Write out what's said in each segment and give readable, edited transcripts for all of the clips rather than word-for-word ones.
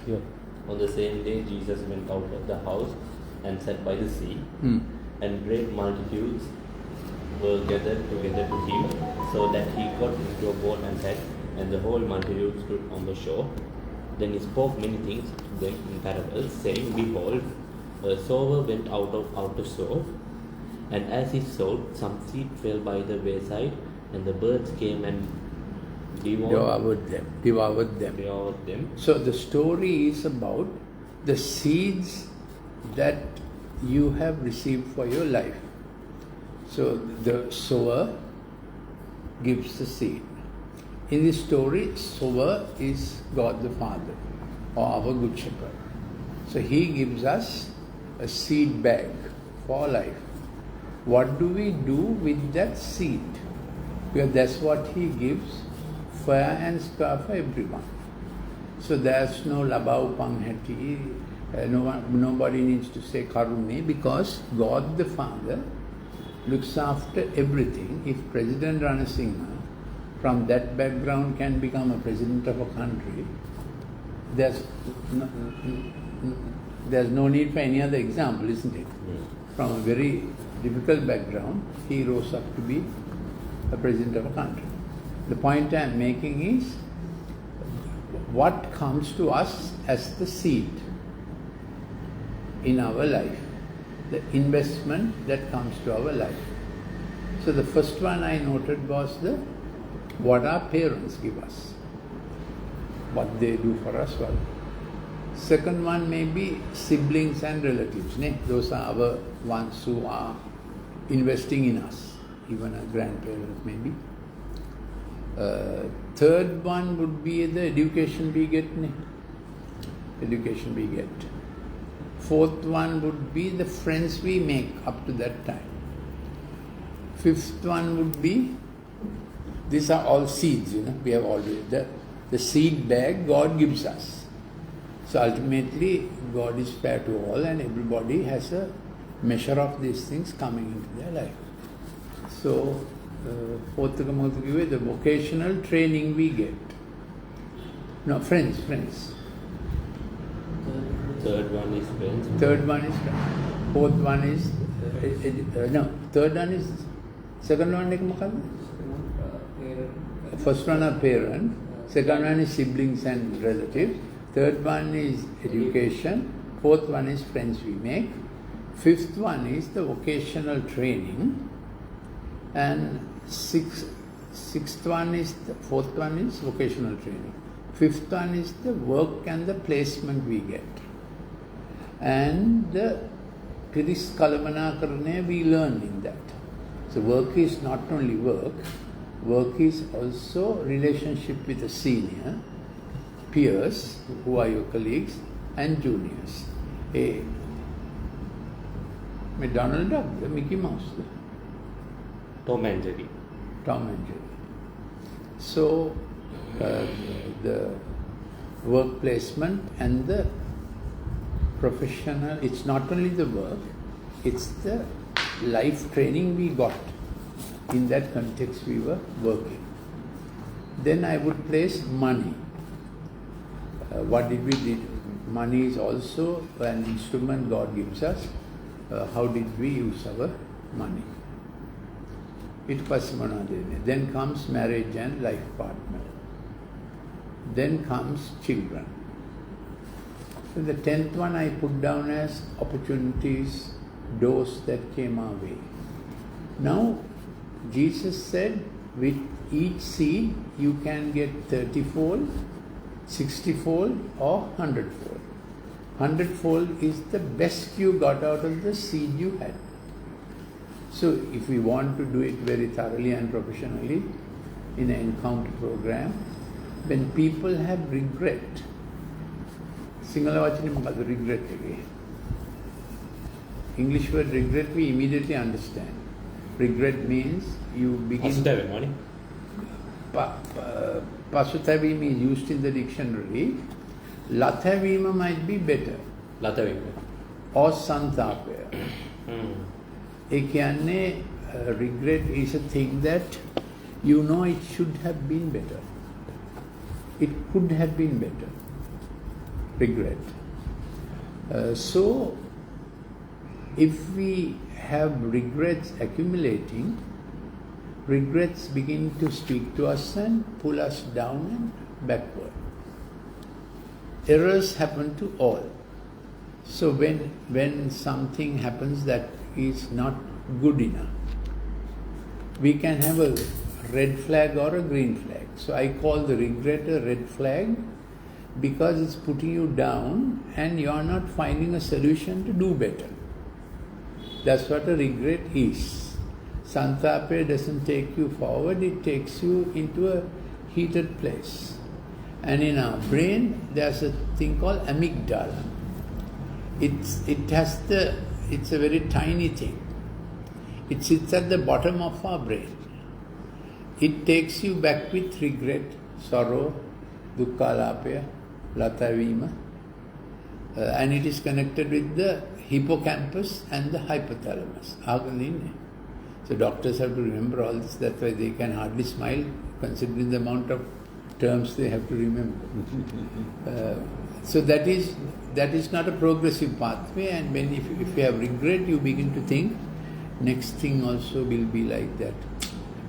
Yeah. On the same day, Jesus went out of the house and sat by the sea, and great multitudes were gathered together to him, so that he got into a boat and sat, and the whole multitude stood on the shore. Then he spoke many things to them in parables, saying, Behold, a sower went out to sow, and as he sowed, some seed fell by the wayside, and the birds came and devoured them. So the story is about the seeds that you have received for your life. So the sower gives the seed. In this story, sower is God the Father, or our Good Shepherd. So He gives us a seed bag for life. What do we do with that seed? Because that's what He gives, fair and square for everyone. So there's no labau panghati, nobody needs to say karune, because God the Father looks after everything. If President Ranasinghe from that background can become a president of a country, there's no need for any other example, isn't it? From a very difficult background, he rose up to be a president of a country. The point I'm making is, what comes to us as the seed in our life, the investment that comes to our life. So the first one I noted was what our parents give us, what they do for us well. Second one may be siblings and relatives. Those are our ones who are investing in us, even our grandparents maybe. Third one would be the education we get. Fourth one would be the friends we make up to that time. Fifth one would be, these are all seeds, we have already, the seed bag God gives us. So ultimately, God is fair to all, and everybody has a measure of these things coming into their life. So, fourth, the vocational training we get. No, friends. Third one is friends. Fourth one is, third one is, second one is first one are parent, second one is siblings and relatives, third one is education, fourth one is friends we make, fifth one is the vocational training, and fourth one is vocational training. Fifth one is the work and the placement we get. And the Piris Kalamana Karane we learn in that. So work is not only work is also relationship with a senior, peers who are your colleagues, and juniors. Donald Duck, the Mickey Mouse. Tom and Jerry. So the work placement and the professional, it's not only the work, it's the life training we got. In that context we were working. Then I would place money. What did we do? Money is also an instrument God gives us. How did we use our money? Then comes marriage and life partner. Then comes children. So the 10th one I put down as opportunities, doors that came our way. Now, Jesus said, with each seed you can get 30-fold, 60-fold or 100-fold. 100-fold is the best you got out of the seed you had. So if we want to do it very thoroughly and professionally in an encounter program, when people have regret, Sinhala vachane mokada regret එක? English word regret we immediately understand. Regret means you begin... Pasuthavima is used in the dictionary. Lathavima might be better. Or santapaya. Regret is a thing that you know it should have been better. It could have been better. regret. So, if we have regrets accumulating, regrets begin to speak to us and pull us down and backward. Errors happen to all. So when something happens that is not good enough, we can have a red flag or a green flag. So I call the regret a red flag because it's putting you down and you are not finding a solution to do better. That's what a regret is. Santape doesn't take you forward, it takes you into a heated place. And in our brain, there's a thing called amygdala. It's a very tiny thing. It sits at the bottom of our brain. It takes you back with regret, sorrow, dukkha, latavima, and it is connected with the hippocampus and the hypothalamus. So doctors have to remember all this, that's why they can hardly smile considering the amount of terms they have to remember. So that is not a progressive pathway, and when if you have regret, you begin to think, next thing also will be like that.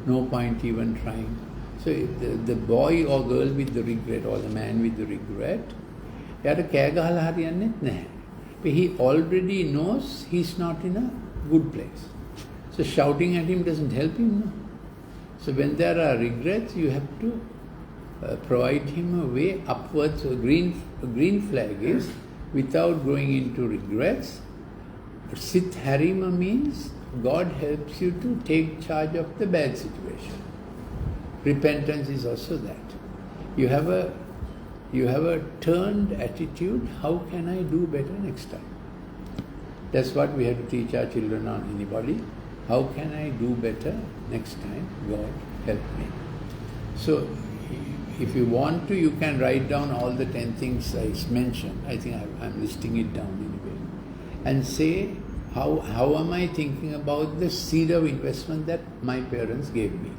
No point even trying. So the boy or girl with the regret, or the man with the regret, he already knows he's not in a good place. So shouting at him doesn't help him. No? So when there are regrets, you have to provide him a way upwards. So a green flag is without going into regrets. Sit harima means God helps you to take charge of the bad situation. Repentance is also that. You have a turned attitude, how can I do better next time? That's what we have to teach our children on anybody. How can I do better next time? God help me. So if you want to, you can write down all the 10 things I mentioned. I think I'm listing it down anyway. And say, how am I thinking about the seed of investment that my parents gave me?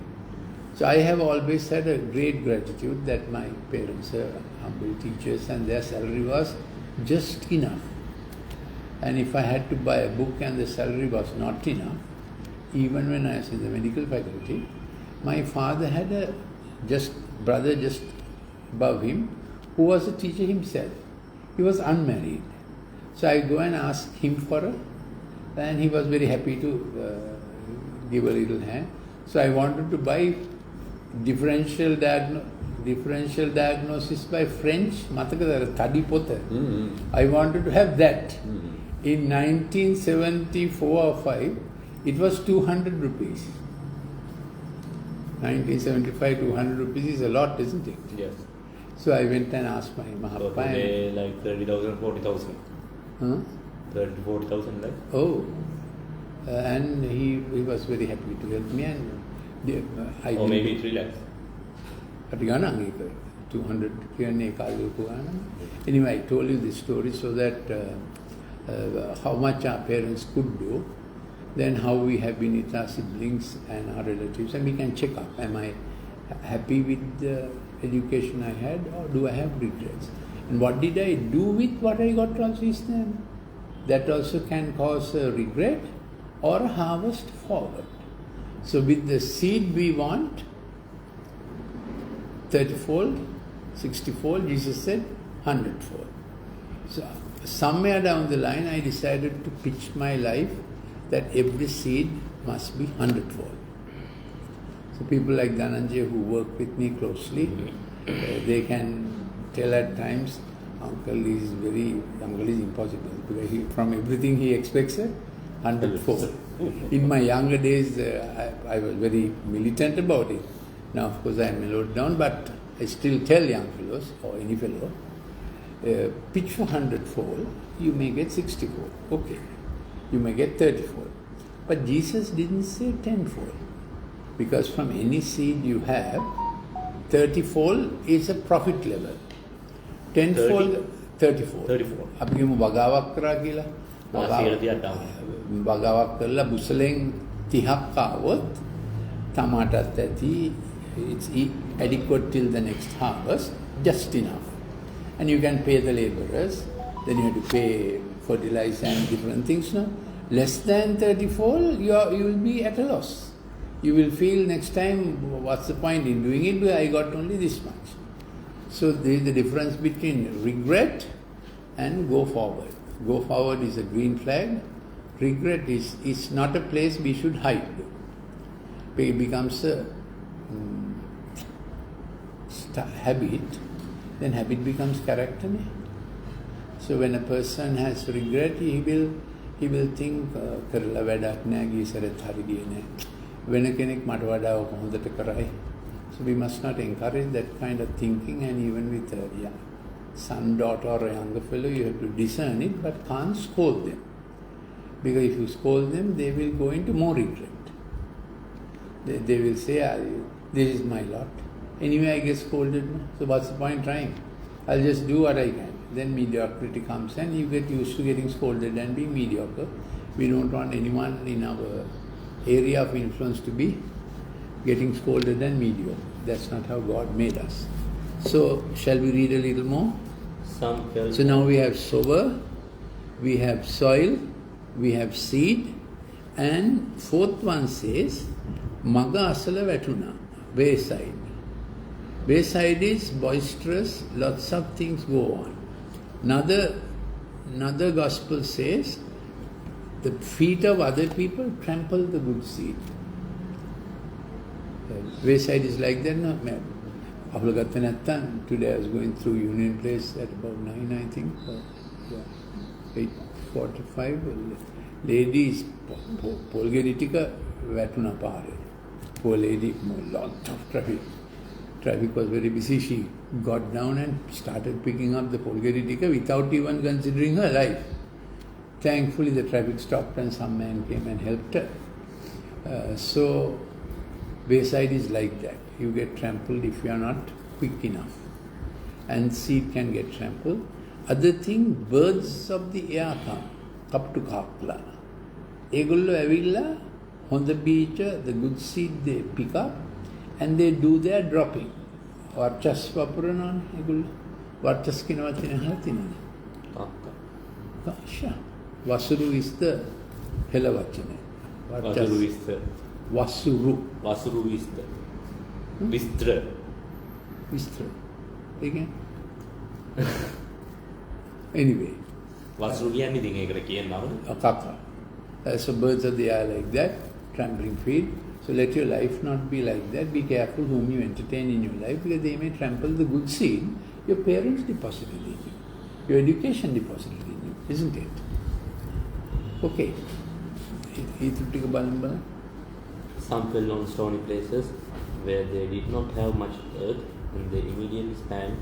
So I have always had a great gratitude that my parents are humble teachers and their salary was just enough. And if I had to buy a book and the salary was not enough, even when I was in the medical faculty, my father had a brother just above him who was a teacher himself. He was unmarried. So I go and ask him and he was very happy to give a little hand. So I wanted to buy differential diagnosis by French, Tadi Potter. I wanted to have that. In 1974 or 5, it was 200 rupees. 1975, 200 rupees is a lot, isn't it? Yes. So I went and asked my Mahappa. So today, like 30,000, 40,000. Huh? 30 to 40,000, like? Oh. And he was very happy to help me. And or maybe 3 lakhs. 200. Anyway, I told you this story so that how much our parents could do, then how we have been with our siblings and our relatives, and we can check up. Am I happy with the education I had, or do I have regrets? And what did I do with what I got also is then? That also can cause a regret or a harvest forward. So with the seed we want, 30-fold, 60-fold, Jesus said 100-fold. So somewhere down the line I decided to pitch my life that every seed must be 100-fold. So people like Dhananjay who work with me closely, they can tell at times, Uncle is impossible, because from everything he expects a 100-fold. In my younger days, I was very militant about it. Now, of course, I am mellowed down, but I still tell young fellows, or any fellow, pitch for 100-fold, you may get 60-fold. Okay. You may get 30-fold. But Jesus didn't say 10-fold. Because from any seed you have, 30-fold is a profit level. 10-fold, 30-fold. 30-fold. අපි කියමු වගාවක් කරා කියලා. වගාවක් කරලා බුසලෙන් 30ක් ආවොත් තමාටත් ඇති, it's adequate till the next harvest, just enough. and you can pay the laborers, then you have to pay fertilizer and different things. No? Less than 30-fold, you will be at a loss. You will feel next time, what's the point in doing it? Because I got only this much. So there is the difference between regret and go forward. Go forward is a green flag. Regret is not a place we should hide. It becomes a habit, then habit becomes character. So when a person has regret, he will think කරලා වැඩක් නෑ ගිය සැරේත් හරි ගියේ නෑ වෙන කෙනෙක් මට වඩා ඔක හොඳට කරයි. So we must not encourage that kind of thinking, and even with a son, daughter or a younger fellow, you have to discern it, but can't scold them. Because if you scold them, they will go into more regret. They will say, this is my lot. Anyway, I get scolded, so what's the point trying? I'll just do what I can. Then mediocrity comes and you get used to getting scolded and being mediocre. We don't want anyone in our area of influence to be getting scolded and mediocre. That's not how God made us. So, shall we read a little more? So now we have sower, we have soil, we have seed, and fourth one says, Maga asala vatuna, wayside. Wayside is boisterous, lots of things go on. Another gospel says, the feet of other people trample the good seed. Wayside is like that, no? Today I was going through Union Place at about 9, I think, 8:45. Ladies, Polgeritica Vatuna Pare. Poor lady, lot of traffic. Traffic was very busy. She got down and started picking up the Polgeritica without even considering her life. Thankfully, the traffic stopped and some man came and helped her. So, wayside is like that. You get trampled if you are not quick enough. And seed can get trampled. Other thing, birds of the air come. Kaptu kakla. Egullo avilla, on the beach, the good seed they pick up and they do their dropping. Varchas vapurana egullo. Varchas kinavatina halatina. Kasha. Vasuru is the helavachane. Vasuru is the Vasuru is the Vistra. Vistra. Again? Anyway. Vasuru කියන්නේ ඉතින් ඒකට කියනවා. Kaka. So birds of the air like that, trampling feet. So let your life not be like that. Be careful whom you entertain in your life, because they may trample the good seed your parents deposited in you. Your education deposited in you, isn't it? Okay. Some fell on stony places where they did not have much earth, and they immediately sprang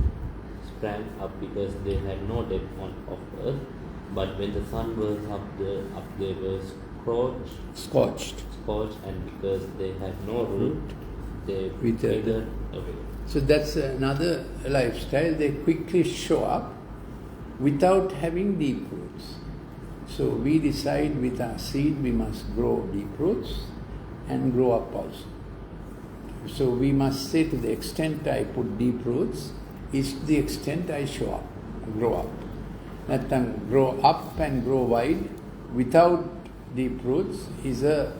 up because they had no depth of earth. But when the sun was up, they were scorched, and because they had no root, they withered away. So that's another lifestyle. They quickly show up without having deep roots. So we decide with our seed we must grow deep roots and grow up also. So we must say, to the extent I put deep roots is the extent I show up, grow up. Nathan, grow up and grow wide without deep roots is a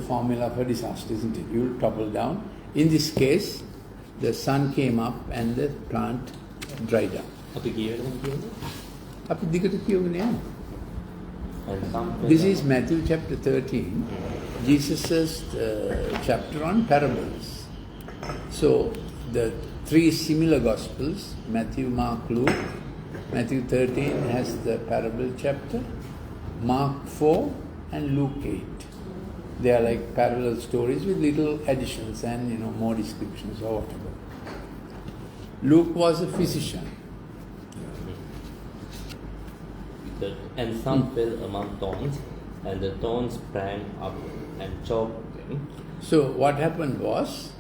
formula for disaster, isn't it? You will topple down. In this case, the sun came up and the plant dried up. This is Matthew chapter 13, Jesus' chapter on parables. So, the three similar Gospels, Matthew, Mark, Luke. Matthew 13 has the parable chapter, Mark 4 and Luke 8. They are like parallel stories with little additions and more descriptions or whatever. Luke was a physician. And some fell among thorns, and the thorns sprang up and choked them. So what happened was,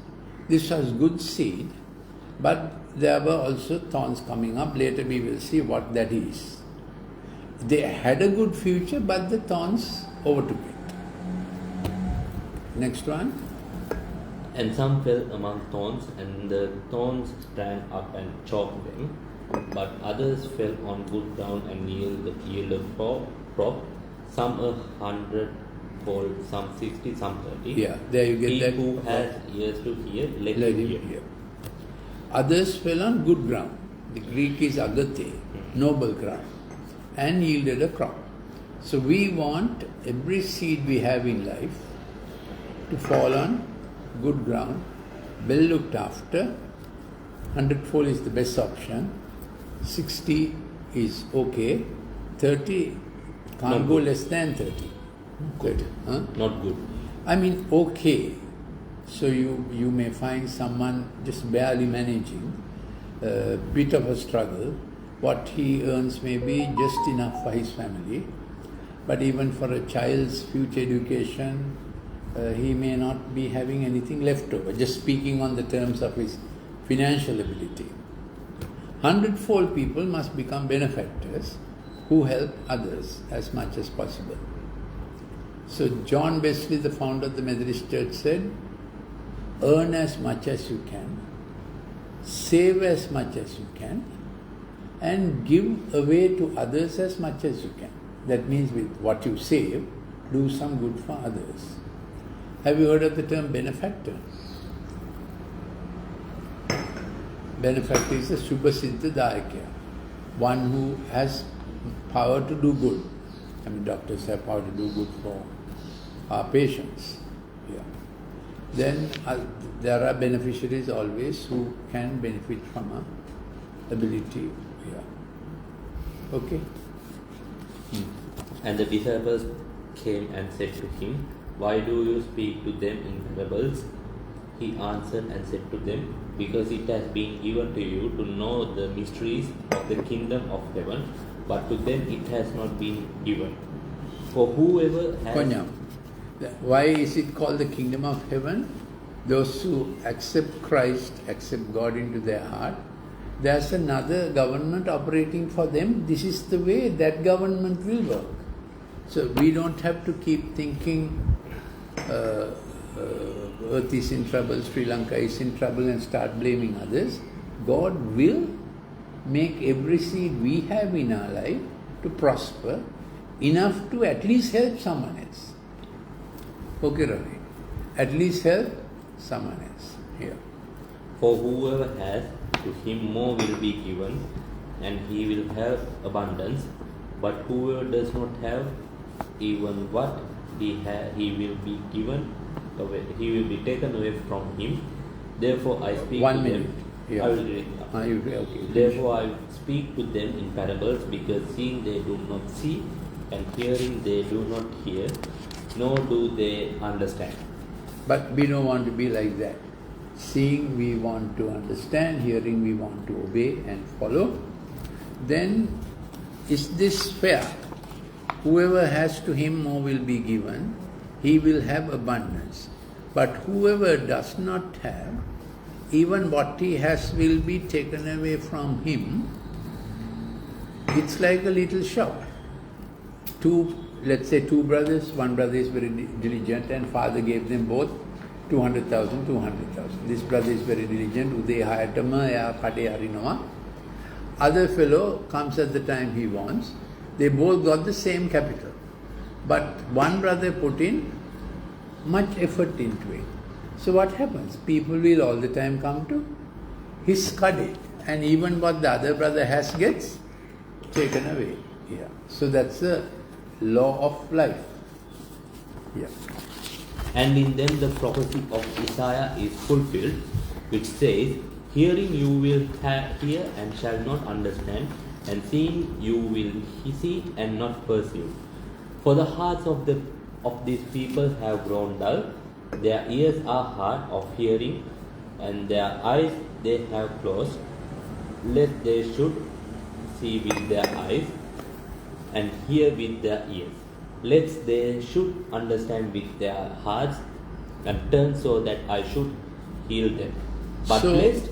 this was good seed, but there were also thorns coming up. Later we will see what that is. They had a good future, but the thorns overtook it. Next one. And some fell among thorns, and the thorns sprang up and choked them. but others fell on good ground and yielded crop, some 100-fold, some 60, some 30. Yeah, there you get He that. who has ears to hear, let Let him him hear. hear. Others fell on good ground. The Greek is agate, noble ground, and yielded a crop. So we want every seed we have in life to fall on good ground, well looked after. 100-fold is the best option. 60 is okay. 30 can't Not go good. less than 30. 30. Huh? Not good. I mean, okay. So you may find someone just barely managing, a bit of a struggle. What he earns may be just enough for his family. But even for a child's future education, he may not be having anything left over, just speaking on the terms of his financial ability. 100-fold people must become benefactors who help others as much as possible. So John Wesley, the founder of the Methodist Church, said, earn as much as you can, save as much as you can, and give away to others as much as you can. That means with what you save, do some good for others. Have you heard of the term benefactor? Benefactor is a Shubhasiddha Dayakya, one who has power to do good. I mean, doctors have power to do good for our patients. Yeah. Then there are beneficiaries always who can benefit from our ability. Yeah. Okay. And the disciples came and said to him, why do you speak to them in parables? He answered and said to them, because it has been given to you to know the mysteries of the kingdom of heaven, but to them it has not been given. For whoever has... Konyam. Why is it called the kingdom of heaven? Those who accept Christ, accept God into their heart, there's another government operating for them. This is the way that government will work. So we don't have to keep thinking earth is in trouble, Sri Lanka is in trouble, and start blaming others. God will make every seed we have in our life to prosper enough to at least help someone else. Okay, Ravi? At least help someone else. Here. For whoever has, to him more will be given, and he will have abundance. But whoever does not have, even what he will be given away, he will be taken away from him. Therefore I speak 1 to minute. them. Yeah. I will read now. Okay. Therefore I speak to them in parables, because seeing they do not see, and hearing they do not hear, nor do they understand. But we don't want to be like that. Seeing we want to understand, hearing we want to obey and follow. Then is this fair? Whoever has, to him more will be given, he will have abundance. But whoever does not have, even what he has will be taken away from him. It's like a little shop. Let's say two brothers, one brother is very diligent and father gave them both 200,000. This brother is very diligent, Uday hayatama ya kade harinawa. Other fellow comes at the time he wants. They both got the same capital. But one brother put in much effort into it. So what happens? People will all the time come to his kade, and even what the other brother has gets taken away. Yeah. So that's the law of life. Yeah. And in them the prophecy of Isaiah is fulfilled, which says, hearing you will hear and shall not understand, and seeing you will see and not perceive. For the hearts of these people have grown dull, their ears are hard of hearing, and their eyes they have closed, lest they should see with their eyes, and hear with their ears, lest they should understand with their hearts, and turn so that I should heal them. But So, blessed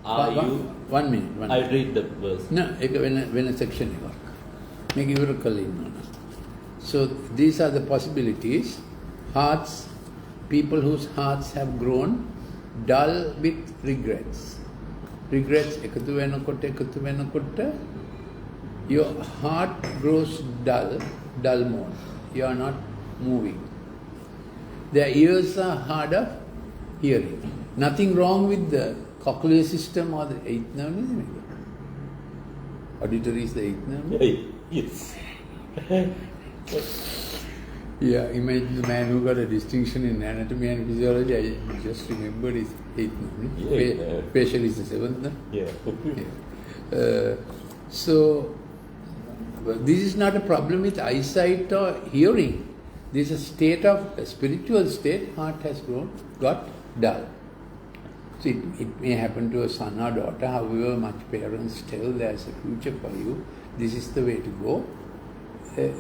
are you... 1 minute. I read the verse. No, when a section work. Make you a So these are the possibilities. Hearts, people whose hearts have grown dull with regrets. regrets එකතු වෙනකොට your heart grows dull mode. You are not moving. Their ears are hard of hearing. Nothing wrong with the cochlear system or the eighth nerve, isn't it? Auditory is the eighth nerve. Yes. Yeah, imagine the man who got a distinction in anatomy and physiology. I just remembered his eighth nerve. Yeah. Facial is the seventh nerve. Yeah. So, this is not a problem with eyesight or hearing. This is a state of, a spiritual state, heart has got dull. So it may happen to a son or daughter, however much parents tell there's a future for you, this is the way to go. The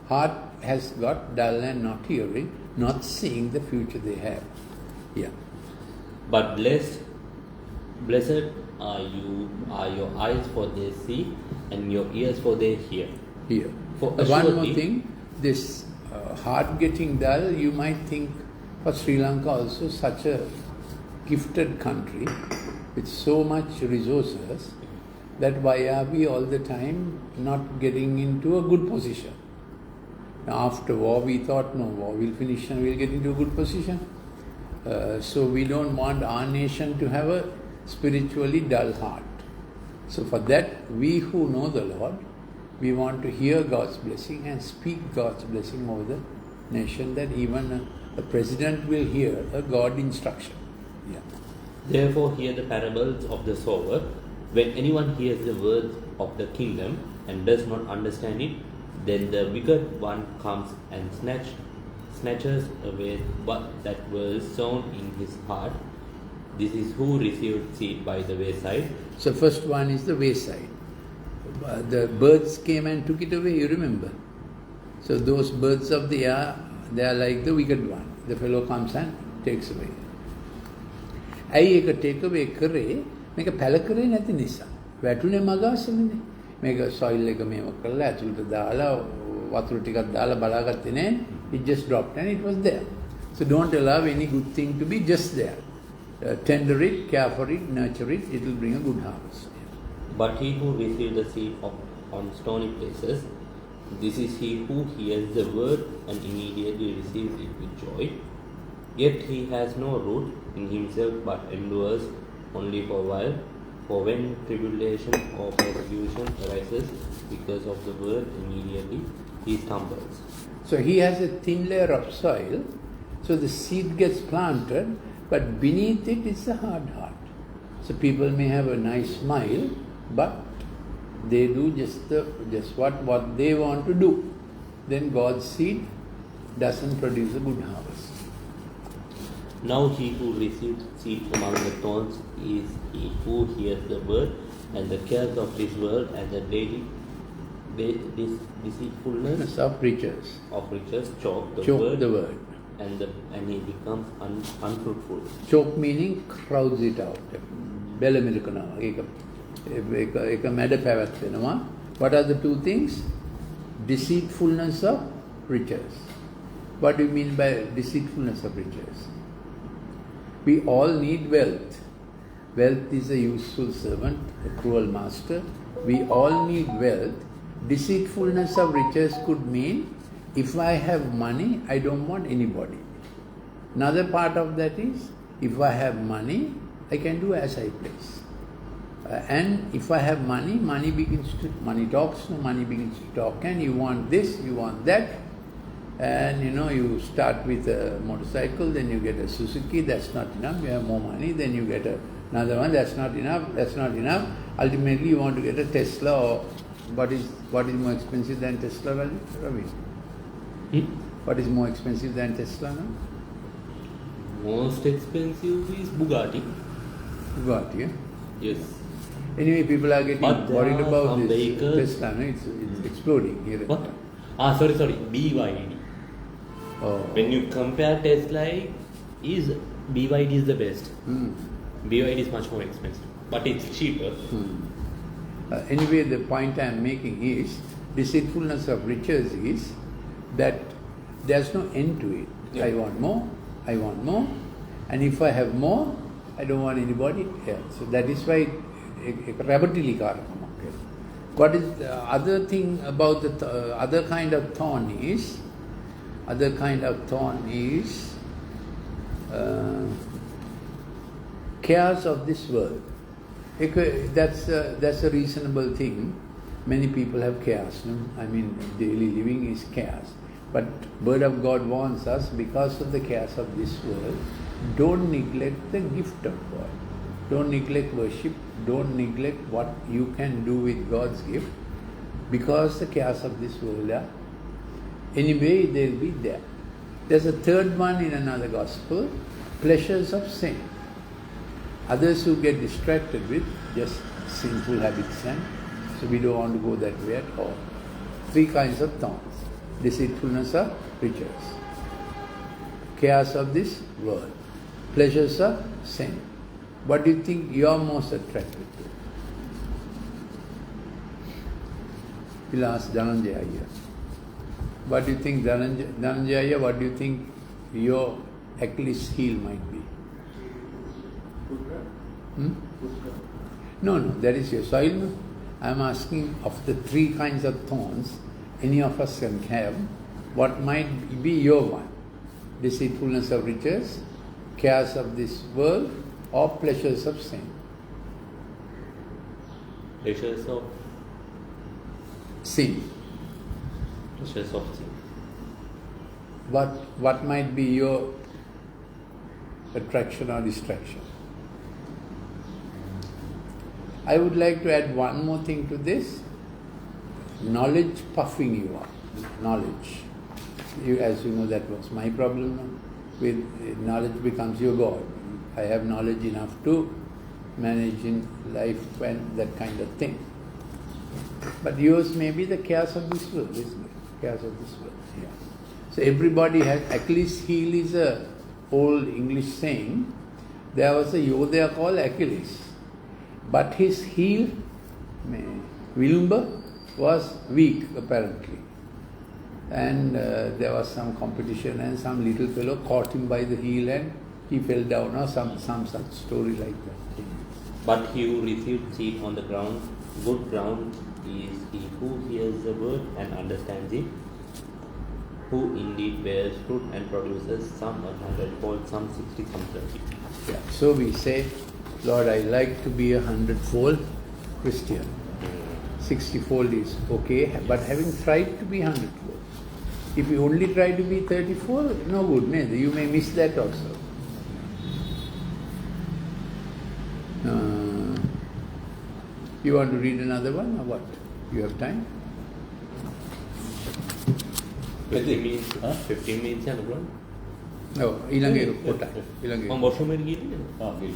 heart has got dull and not hearing, not seeing the future they have. Yeah. But blessed are your eyes for they see and your ears for they hear. Here. For One more thing, this heart getting dull, you might think for Sri Lanka also such a gifted country with so much resources, that why are we all the time not getting into a good position? Now after war we thought, no, war will finish and we'll get into a good position. So we don't want our nation to have a spiritually dull heart. So for that, we who know the Lord, we want to hear God's blessing and speak God's blessing over the nation, that even a president will hear a God instruction. Yeah. Therefore hear the parables of the sower. When anyone hears the words of the kingdom and does not understand it, then the wicked one comes and snatches away what that was sown in his heart. This is who received seed by the wayside. So first one is the wayside. The birds came and took it away, you remember? So those birds of the air, they are like the wicked one. The fellow comes and takes away. ඇයි ඒක take away කරේ? මේක පැල කරේ නැති නිසා. වැටුනේ මගාසමනේ. මේක soil එක මේව කරලා ඇතුළට දාලා වතුර ටිකක් දාලා බලාගත්තේ නෑ. It just dropped and it was there. So don't allow any good thing to be just there. Tender it, care for it, nurture it, it will bring a good harvest. But he who received the seed on stony places, this is he who hears the word and immediately receives it with joy. Yet he has no root in himself but endures only for a while. For when tribulation or persecution arises because of the word, immediately he stumbles. So he has a thin layer of soil, so the seed gets planted, but beneath it is a hard heart. So people may have a nice smile, but they do just what they want to do. Then God's seed doesn't produce a good harvest. Now he who receives seed among the thorns is he who hears the word, and the cares of this world and the daily deceitfulness of riches choke the word. And he becomes unfruitful. Choke meaning crowds it out. Bela milkana. Eka mada pavathenama. What are the two things? Deceitfulness of riches. What do you mean by deceitfulness of riches? We all need wealth. Wealth is a useful servant, a cruel master. We all need wealth. Deceitfulness of riches could mean, if I have money, I don't want anybody. Another part of that is, if I have money, I can do as I please. And if I have money, money talks, money begins to talk, and you want this, you want that. And you start with a motorcycle, then you get a Suzuki, that's not enough, you have more money, then you get another one, that's not enough. Ultimately you want to get a Tesla, or what is more expensive than Tesla, Ravi? What is more expensive than Tesla now? Most expensive is Bugatti. Bugatti, yeah? Yes. Anyway, people are getting worried about this vehicles. Tesla, no? It's exploding here. What? Sorry, BYD. Oh. When you compare Tesla, BYD is the best. BYD is much more expensive, but it's cheaper. Anyway, the point I am making is, deceitfulness of riches is that there's no end to it. Yeah. I want more, and if I have more, I don't want anybody else. So that is why rabatili karma. What is the other thing about the other kind of thorn is cares of this world. That's a reasonable thing. Many people have cares. No? I mean, daily living is cares. But Word of God warns us, because of the cares of this world, don't neglect the gift of God. Don't neglect worship. Don't neglect what you can do with God's gift, because the cares of this world are anyway they'll be there. There's a third one in another gospel, pleasures of sin. Others who get distracted with just sinful habits, and so we don't want to go that way at all. 3 kinds of thorns: deceitfulness of riches, cares of this world, pleasures of sin. What do you think you are most attracted to? We'll ask Dhananjaya here. What do you think, Dhananjaya, what do you think your Achilles heel might be? No, that is your soil. I am asking, of the 3 kinds of thorns any of us can have, what might be your one? Deceitfulness of riches, cares of this world, or pleasures of sin? Pleasures of sin. Pleasures of sin. What might be your attraction or distraction? I would like to add one more thing to this. Knowledge puffing you up. Knowledge. As you know, that was my problem. With knowledge becomes your God. I have knowledge enough to manage in life and that kind of thing. But yours may be the cares of this world, isn't it? Cares of this world. Yeah. So everybody has, Achilles heel is a old English saying. There was a Yoda called Achilles. But his heel, Vilumba, was weak apparently. And there was some competition and some little fellow caught him by the heel and he fell down, or some such story like that. But he who received seed on the ground, good ground, is he who hears the word and understands it, who indeed bears fruit and produces some 100-fold, some 60, some 30. Yeah. So we say, Lord, I like to be 100-fold Christian. 60-fold is okay, but having tried to be 100-fold. If you only try to be 34, no good, neither. You may miss that also. You want to read another one or what? You have time? 15 minutes. 15 minutes and run. No, ilange kota. Ilange. Washroom gili.